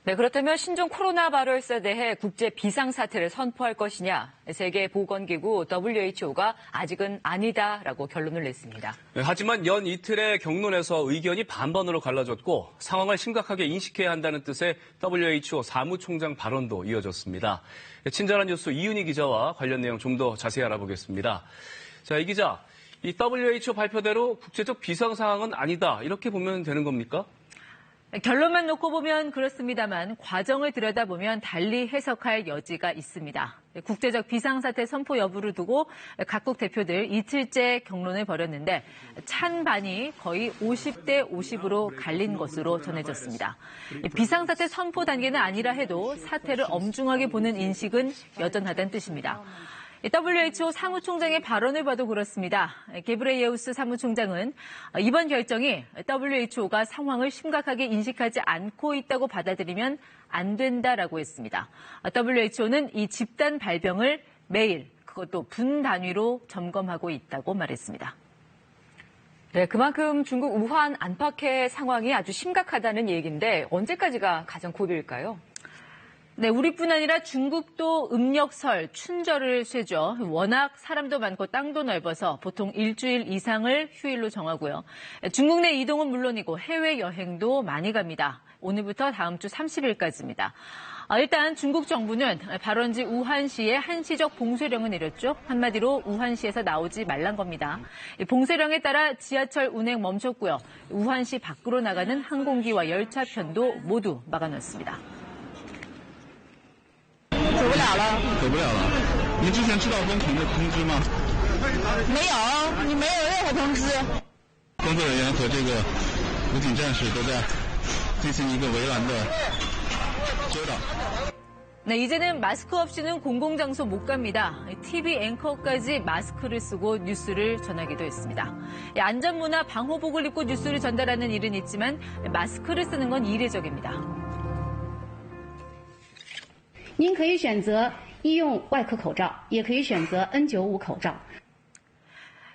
네, 그렇다면 신종 코로나 바이러스에 대해 국제 비상사태를 선포할 것이냐, 세계보건기구 WHO가 아직은 아니다라고 결론을 냈습니다. 네, 하지만 연 이틀의 경론에서 의견이 반반으로 갈라졌고 상황을 심각하게 인식해야 한다는 뜻의 WHO 사무총장 발언도 이어졌습니다. 친절한 뉴스 이윤희 기자와 관련 내용 좀 더 자세히 알아보겠습니다. 자, 이 기자, 이 WHO 발표대로 국제적 비상 상황은 아니다, 이렇게 보면 되는 겁니까? 결론만 놓고 보면 그렇습니다만 과정을 들여다보면 달리 해석할 여지가 있습니다. 국제적 비상사태 선포 여부를 두고 각국 대표들 이틀째 경론을 벌였는데 찬반이 거의 50대 50으로 갈린 것으로 전해졌습니다. 비상사태 선포 단계는 아니라 해도 사태를 엄중하게 보는 인식은 여전하다는 뜻입니다. WHO 사무총장의 발언을 봐도 그렇습니다. 게브레예우스 사무총장은 이번 결정이 WHO가 상황을 심각하게 인식하지 않고 있다고 받아들이면 안 된다라고 했습니다. WHO는 이 집단 발병을 매일 그것도 분 단위로 점검하고 있다고 말했습니다. 네, 그만큼 중국 우한 안팎의 상황이 아주 심각하다는 얘기인데 언제까지가 가장 고비일까요? 네, 우리뿐 아니라 중국도 음력, 설, 춘절을 쇠죠. 워낙 사람도 많고 땅도 넓어서 보통 일주일 이상을 휴일로 정하고요. 중국 내 이동은 물론이고 해외여행도 많이 갑니다. 오늘부터 다음 주 30일까지입니다. 일단 중국 정부는 발원지 우한시에 한시적 봉쇄령을 내렸죠. 한마디로 우한시에서 나오지 말란 겁니다. 봉쇄령에 따라 지하철 운행 멈췄고요. 우한시 밖으로 나가는 항공기와 열차편도 모두 막아놨습니다. 走不了了。走不了了。您之前知道温停的通知吗？没有，你没有任何通知。工作人员和这个武警战士都在进行一个围栏的遮挡。 네, 이제는 마스크 없이는 공공장소 못 갑니다. TV 앵커까지 마스크를 쓰고 뉴스를 전하기도 했습니다. 안전문화 방호복을 입고 뉴스를 전달하는 일은 있지만 마스크를 쓰는 건 이례적입니다. 您可以选择医用外科口罩，也可以选择 N95 口罩。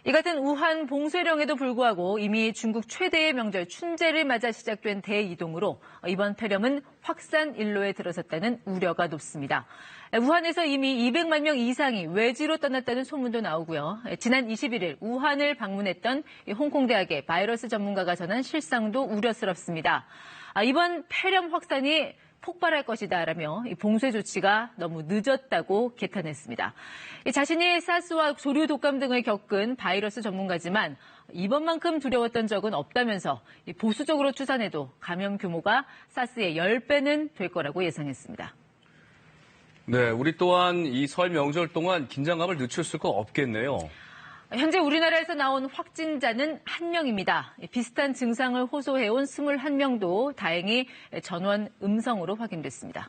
이 같은 우한 봉쇄령에도 불구하고 이미 중국 최대의 명절 춘제를 맞아 시작된 대이동으로 이번 폐렴은 확산 일로에 들어섰다는 우려가 높습니다. 우한에서 이미 200만 명 이상이 외지로 떠났다는 소문도 나오고요. 지난 21일 우한을 방문했던 홍콩대학의 바이러스 전문가가 전한 실상도 우려스럽습니다. 이번 폐렴 확산이 폭발할 것이다라며 봉쇄 조치가 너무 늦었다고 개탄했습니다. 자신이 사스와 조류 독감 등을 겪은 바이러스 전문가지만 이번만큼 두려웠던 적은 없다면서 보수적으로 추산해도 감염 규모가 사스의 10배는 될 거라고 예상했습니다. 네, 우리 또한 이 설 명절 동안 긴장감을 늦출 수가 없겠네요. 현재 우리나라에서 나온 확진자는 1명입니다. 비슷한 증상을 호소해온 21명도 다행히 전원 음성으로 확인됐습니다.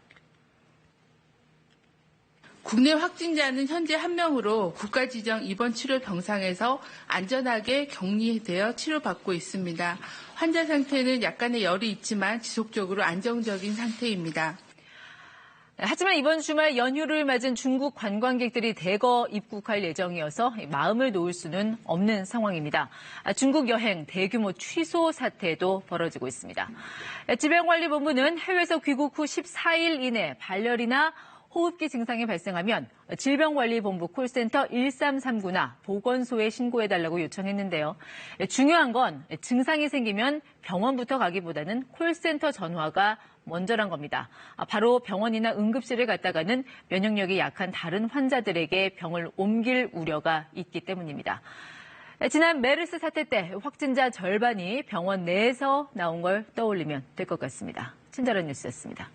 국내 확진자는 현재 1명으로 국가지정 입원 치료 병상에서 안전하게 격리되어 치료받고 있습니다. 환자 상태는 약간의 열이 있지만 지속적으로 안정적인 상태입니다. 하지만 이번 주말 연휴를 맞은 중국 관광객들이 대거 입국할 예정이어서 마음을 놓을 수는 없는 상황입니다. 중국 여행 대규모 취소 사태도 벌어지고 있습니다. 질병관리본부는 해외에서 귀국 후 14일 이내 발열이나 호흡기 증상이 발생하면 질병관리본부 콜센터 1339나 보건소에 신고해달라고 요청했는데요. 중요한 건 증상이 생기면 병원부터 가기보다는 콜센터 전화가 먼저란 겁니다. 바로 병원이나 응급실을 갔다가는 면역력이 약한 다른 환자들에게 병을 옮길 우려가 있기 때문입니다. 지난 메르스 사태 때 확진자 절반이 병원 내에서 나온 걸 떠올리면 될 것 같습니다. 친절한 뉴스였습니다.